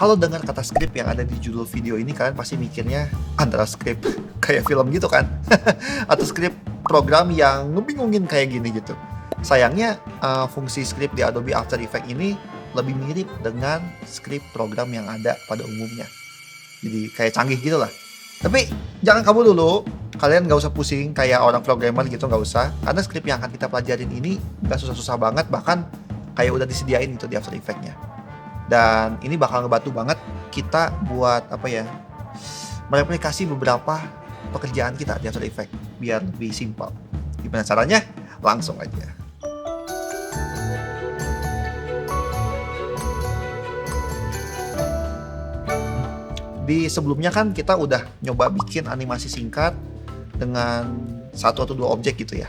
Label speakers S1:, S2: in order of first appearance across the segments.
S1: Kalau dengar kata script yang ada di judul video ini, kalian pasti mikirnya antara script kayak film gitu kan, atau script program yang ngebingungin kayak gini gitu. Sayangnya fungsi script di Adobe After Effects ini lebih mirip dengan script program yang ada pada umumnya. Jadi kayak canggih gitu lah. Tapi jangan kabur dulu, kalian gak usah pusing kayak orang programmer gitu, gak usah. Karena script yang akan kita pelajarin ini gak susah-susah banget, bahkan kayak udah disediain gitu di After Effects-nya. Dan ini bakal ngebantu banget kita buat mereplikasi beberapa pekerjaan kita di After Effects biar lebih simpel. Gimana caranya? Langsung aja. Di sebelumnya kan kita udah nyoba bikin animasi singkat dengan 1 atau 2 objek gitu ya.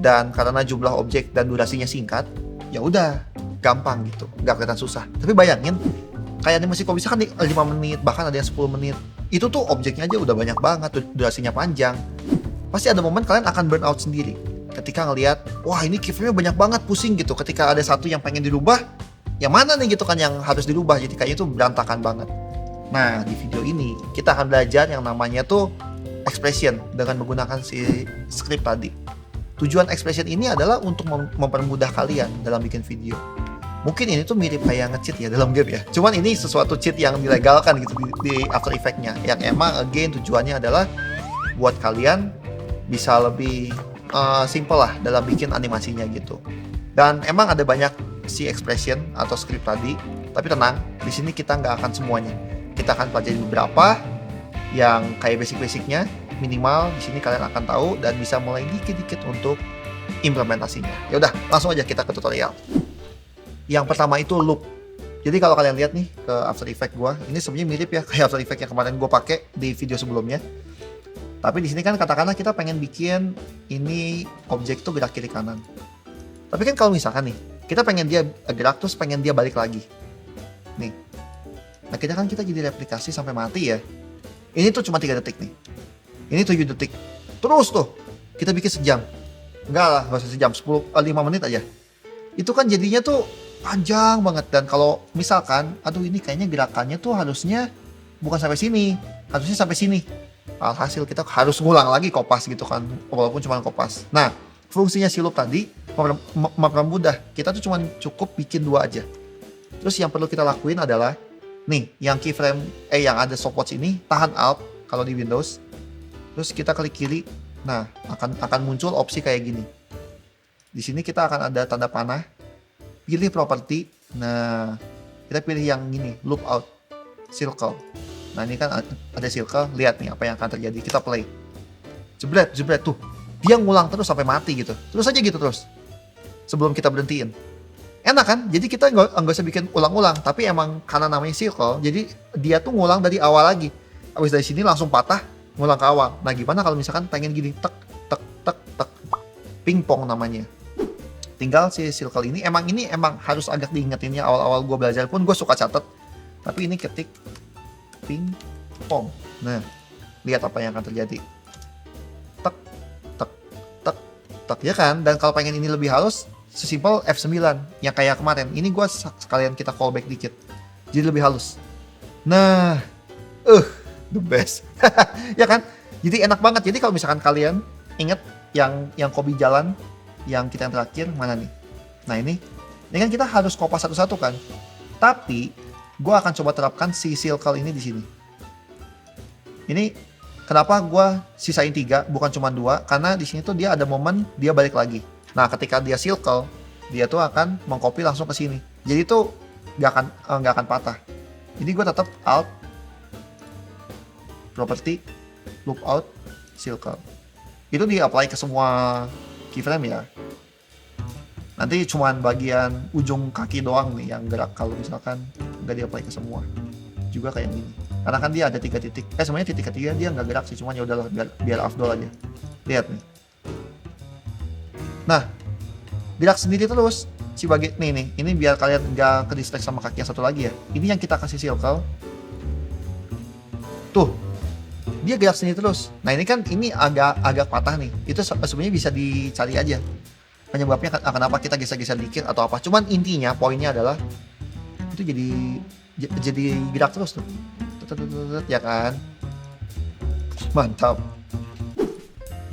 S1: Dan karena jumlah objek dan durasinya singkat, ya udah gampang gitu, nggak kelihatan susah. Tapi bayangin, kayak animasi kok bisa kan 5 menit, bahkan ada yang 10 menit. Itu tuh objeknya aja udah banyak banget, durasinya panjang. Pasti ada momen kalian akan burn out sendiri ketika ngelihat, wah ini keyframe-nya banyak banget, pusing gitu. Ketika ada satu yang pengen dirubah, yang mana nih gitu kan yang harus dirubah, jadi kayaknya tuh berantakan banget. Nah, di video ini kita akan belajar yang namanya tuh expression dengan menggunakan si script tadi. Tujuan expression ini adalah untuk mempermudah kalian dalam bikin video. Mungkin ini tuh mirip kayak nge-cheat ya dalam game ya. Cuman ini sesuatu cheat yang dilegalkan gitu di After Effects-nya. Yang emang again tujuannya adalah buat kalian bisa lebih simple lah dalam bikin animasinya gitu. Dan emang ada banyak si expression atau script tadi. Tapi tenang, di sini kita nggak akan semuanya. Kita akan pelajari beberapa yang kayak basic-basicnya, minimal di sini kalian akan tahu dan bisa mulai dikit-dikit untuk implementasinya. Ya udah, langsung aja kita ke tutorial. Yang pertama itu loop. Jadi kalau kalian lihat nih ke After Effects gua, ini sebenarnya mirip ya kayak After Effects yang kemarin gua pakai di video sebelumnya. Tapi di sini kan katakanlah kita pengen bikin ini objek tuh gerak kiri kanan. Tapi kan kalau misalkan nih, kita pengen dia gerak terus pengen dia balik lagi. Nih. Nah kita jadi replikasi sampai mati ya. Ini tuh cuma 3 detik nih. Ini 7 detik. Terus tuh kita bikin sejam. Enggak lah, gak usah sejam, 5 menit aja. Itu kan jadinya tuh panjang banget. Dan kalau misalkan, aduh ini kayaknya gerakannya tuh harusnya bukan sampai sini, harusnya sampai sini. Alhasil kita harus ngulang lagi kopas gitu kan, walaupun cuma kopas. Nah, fungsinya si loop tadi mempermudah. Kita tuh cuma cukup bikin 2 aja. Terus yang perlu kita lakuin adalah nih, yang keyframe yang ada stopwatch ini tahan Alt kalau di Windows. Terus kita klik kiri. Nah, akan muncul opsi kayak gini. Di sini kita akan ada tanda panah. Pilih properti. Nah, kita pilih yang gini, loop out circle. Nah, ini kan ada circle. Lihat nih apa yang akan terjadi. Kita play. Jebret tuh. Dia ngulang terus sampai mati gitu. Terus aja gitu terus. Sebelum kita berhentiin. Enak kan? Jadi kita nggak usah bikin ulang-ulang. Tapi emang karena namanya circle, jadi dia tuh ngulang dari awal lagi. Habis dari sini langsung patah, ngulang ke awal. Nah gimana kalau misalkan pengen gini, tek, tek, tek, tek. Pingpong namanya. Tinggal si circle ini emang harus agak diingetin ya. Awal-awal gue belajar pun gue suka catet. Tapi ini ketik pingpong. Nah, lihat apa yang akan terjadi. Tek, tek, tek, tek. Ya kan? Dan kalau pengen ini lebih halus, sesimpel F9 yang kayak kemarin. Ini gue sekalian kita callback dikit. Jadi lebih halus. Nah, the best. Ya kan? Jadi enak banget. Jadi kalau misalkan kalian inget yang Kobe jalan, yang kita yang terakhir mana nih? Nah ini kan kita harus kopas satu-satu kan. Tapi gue akan coba terapkan si circle ini di sini. Ini kenapa gue sisain 3 bukan cuma 2? Karena di sini tuh dia ada momen dia balik lagi. Nah, ketika dia circle, dia tuh akan mengcopy langsung ke sini. Jadi tuh nggak akan patah. Jadi gue tetap Alt, Property, Loop Out, Circle. Itu di-apply ke semua keyframe ya. Nanti cuman bagian ujung kaki doang nih yang gerak kalau misalkan nggak di-apply ke semua. Juga kayak gini. Karena kan dia ada 3 titik. Sebenarnya titik ketiga dia nggak gerak sih, cuman ya udahlah biar afdol aja. Lihat nih. Nah, gerak sendiri terus si bagian nih, ini biar kalian nggak ke distract sama kaki yang satu lagi ya. Ini yang kita kasih circle. Tuh, dia gerak sendiri terus. Nah ini kan ini agak patah nih. Itu sebenarnya bisa dicari aja penyebabnya kenapa kita geser-geser dikit atau apa. Cuman intinya poinnya adalah itu jadi jadi gerak terus tuh. Ya kan? Mantap.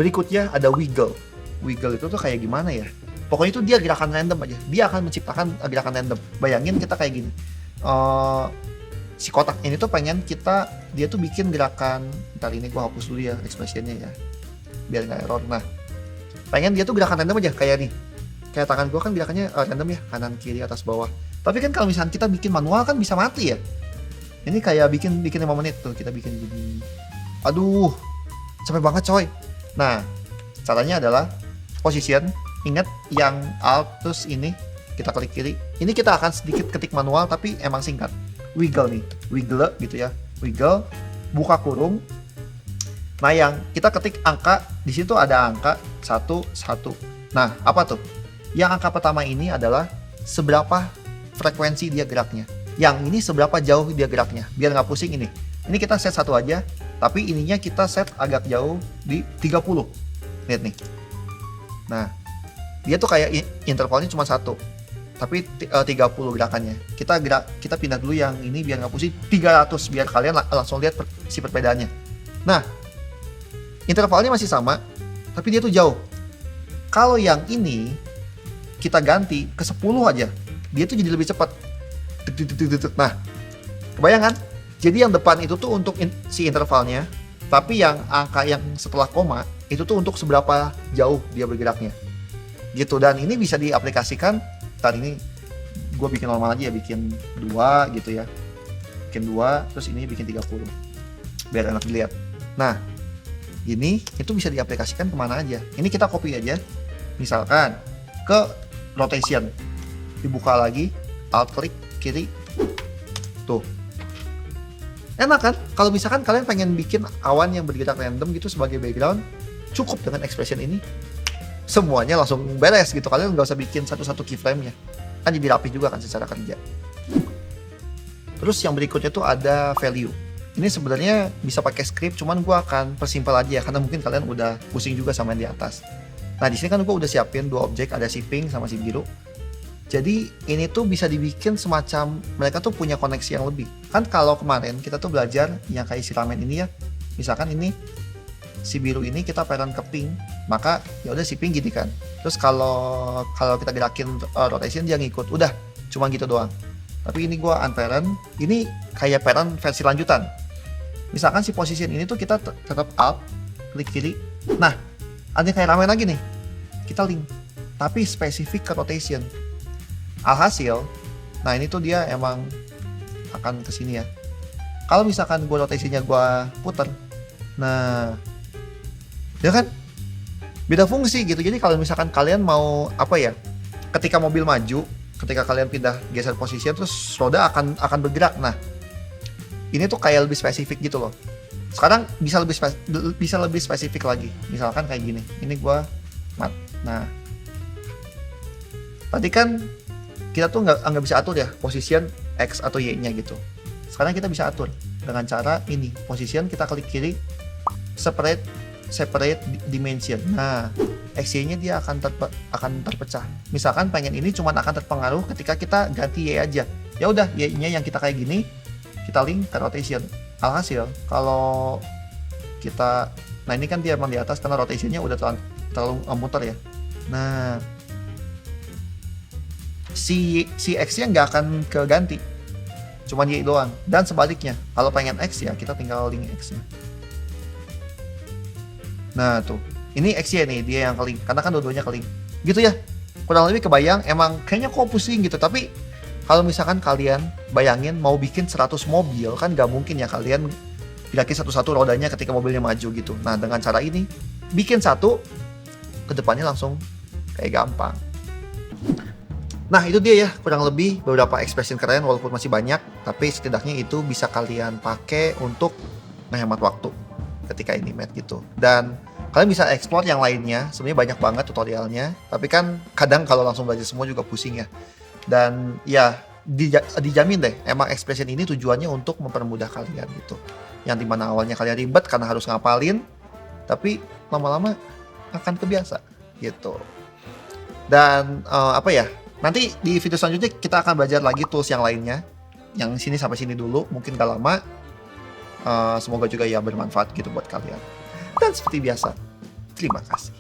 S1: Berikutnya ada wiggle. Wiggle itu tuh kayak gimana ya? Pokoknya itu dia gerakan random aja. Dia akan menciptakan gerakan random. Bayangin kita kayak gini. Si kotak ini tuh pengen dia tuh bikin gerakan. Ntar ini gua hapus dulu ya expressionnya ya, biar nggak error. Nah, pengen dia tuh gerakan random aja kayak nih. Kayak tangan gua kan gerakannya random ya, kanan kiri atas bawah. Tapi kan kalau misalnya kita bikin manual kan bisa mati ya. Ini kayak bikin 5 menit tuh kita bikin gini. Aduh, capek banget coy. Nah, caranya adalah position. Ingat yang alt terus ini kita klik kiri. Ini kita akan sedikit ketik manual tapi emang singkat. Wiggle nih, wiggle gitu ya. Wiggle, buka kurung. Nah, yang kita ketik angka, di situ ada angka 1, 1. Nah, apa tuh? Yang angka pertama ini adalah seberapa frekuensi dia geraknya. Yang ini seberapa jauh dia geraknya. Biar nggak pusing ini. Ini kita set 1 aja, tapi ininya kita set agak jauh di 30. Lihat nih. Nah, dia tuh kayak intervalnya cuma 1. Tapi 30 gerakannya. Kita pindah dulu yang ini biar nggak pusing 300 biar kalian langsung lihat si perbedaannya. Nah, intervalnya masih sama, tapi dia tuh jauh. Kalau yang ini kita ganti ke 10 aja, dia tuh jadi lebih cepat. Nah, kebayang kan? Jadi yang depan itu tuh untuk si intervalnya, tapi yang angka yang setelah koma itu tuh untuk seberapa jauh dia bergeraknya. Gitu, dan ini bisa diaplikasikan. Tadi ini gue bikin normal aja ya, bikin 2 gitu ya, bikin 2 terus ini bikin 30 biar enak dilihat. Nah, ini itu bisa diaplikasikan kemana aja. Ini kita copy aja, misalkan ke rotation, dibuka lagi, alt klik kiri, tuh enak kan? Kalau misalkan kalian pengen bikin awan yang bergerak random gitu sebagai background, cukup dengan expression ini. Semuanya langsung beres gitu. Kalian nggak usah bikin satu-satu keyframe-nya. Kan jadi rapi juga kan secara kerja. Terus yang berikutnya tuh ada value. Ini sebenarnya bisa pakai script, cuman gue akan persimpel aja karena mungkin kalian udah pusing juga sama yang di atas. Nah, di sini kan gue udah siapin 2 objek, ada si pink sama si biru. Jadi ini tuh bisa dibikin semacam mereka tuh punya koneksi yang lebih. Kan kalau kemarin kita tuh belajar yang kayak si ramen ini ya. Misalkan ini si biru ini kita parent ke pink, maka ya udah si pink gini kan. Terus kalau kita gerakin rotation dia ngikut, udah cuma gitu doang. Tapi ini gua unparent, ini kayak parent versi lanjutan. Misalkan si position ini tuh kita tetap alt, klik kiri. Nah, ada kayak ramen lagi nih. Kita link, tapi spesifik ke rotation. Alhasil, nah ini tuh dia emang akan ke sini ya. Kalau misalkan gua rotasinya gua puter, nah ya kan beda fungsi gitu. Jadi kalau misalkan kalian mau apa ya, ketika mobil maju, ketika kalian pindah geser posisi terus roda akan bergerak. Nah, ini tuh kayak lebih spesifik gitu loh. Sekarang bisa lebih spesifik lagi. Misalkan kayak gini. Ini gua mat. Nah, tadi kan kita tuh nggak bisa atur ya position X atau Y-nya gitu. Sekarang kita bisa atur dengan cara ini. Position kita klik kiri, separate dimension. Nah, XY-nya dia akan terpecah. Misalkan pengen ini cuma akan terpengaruh ketika kita ganti Y aja. Ya udah, Y-nya yang kita kayak gini, kita link ke rotation. Alhasil, kalau kita, nah ini kan dia emang di atas karena rotationnya udah terlalu muter ya. Nah, si X-nya nggak akan keganti, cuma Y doang. Dan sebaliknya, kalau pengen X ya kita tinggal link X-nya. Nah tuh, ini X-nya nih, dia yang keling, karena kan dua-duanya keling. Gitu ya, kurang lebih kebayang, emang kayaknya kok pusing gitu. Tapi kalau misalkan kalian bayangin mau bikin 100 mobil, kan gak mungkin ya kalian gerakin satu-satu rodanya ketika mobilnya maju gitu. Nah, dengan cara ini, bikin satu, kedepannya langsung kayak gampang. Nah, itu dia ya, kurang lebih beberapa expression keren, walaupun masih banyak, tapi setidaknya itu bisa kalian pakai untuk menghemat waktu ketika animate gitu. Dan kalian bisa explore yang lainnya, sebenarnya banyak banget tutorialnya, tapi kan kadang kalau langsung belajar semua juga pusing ya. Dan ya dijamin deh, emang expression ini tujuannya untuk mempermudah kalian gitu. Yang dimana awalnya kalian ribet karena harus ngapalin, tapi lama-lama akan kebiasa gitu. Dan apa ya, nanti di video selanjutnya kita akan belajar lagi tools yang lainnya. yang sini sampai sini dulu, mungkin gak lama. Semoga juga ya bermanfaat gitu buat kalian. Dan seperti biasa, terima kasih.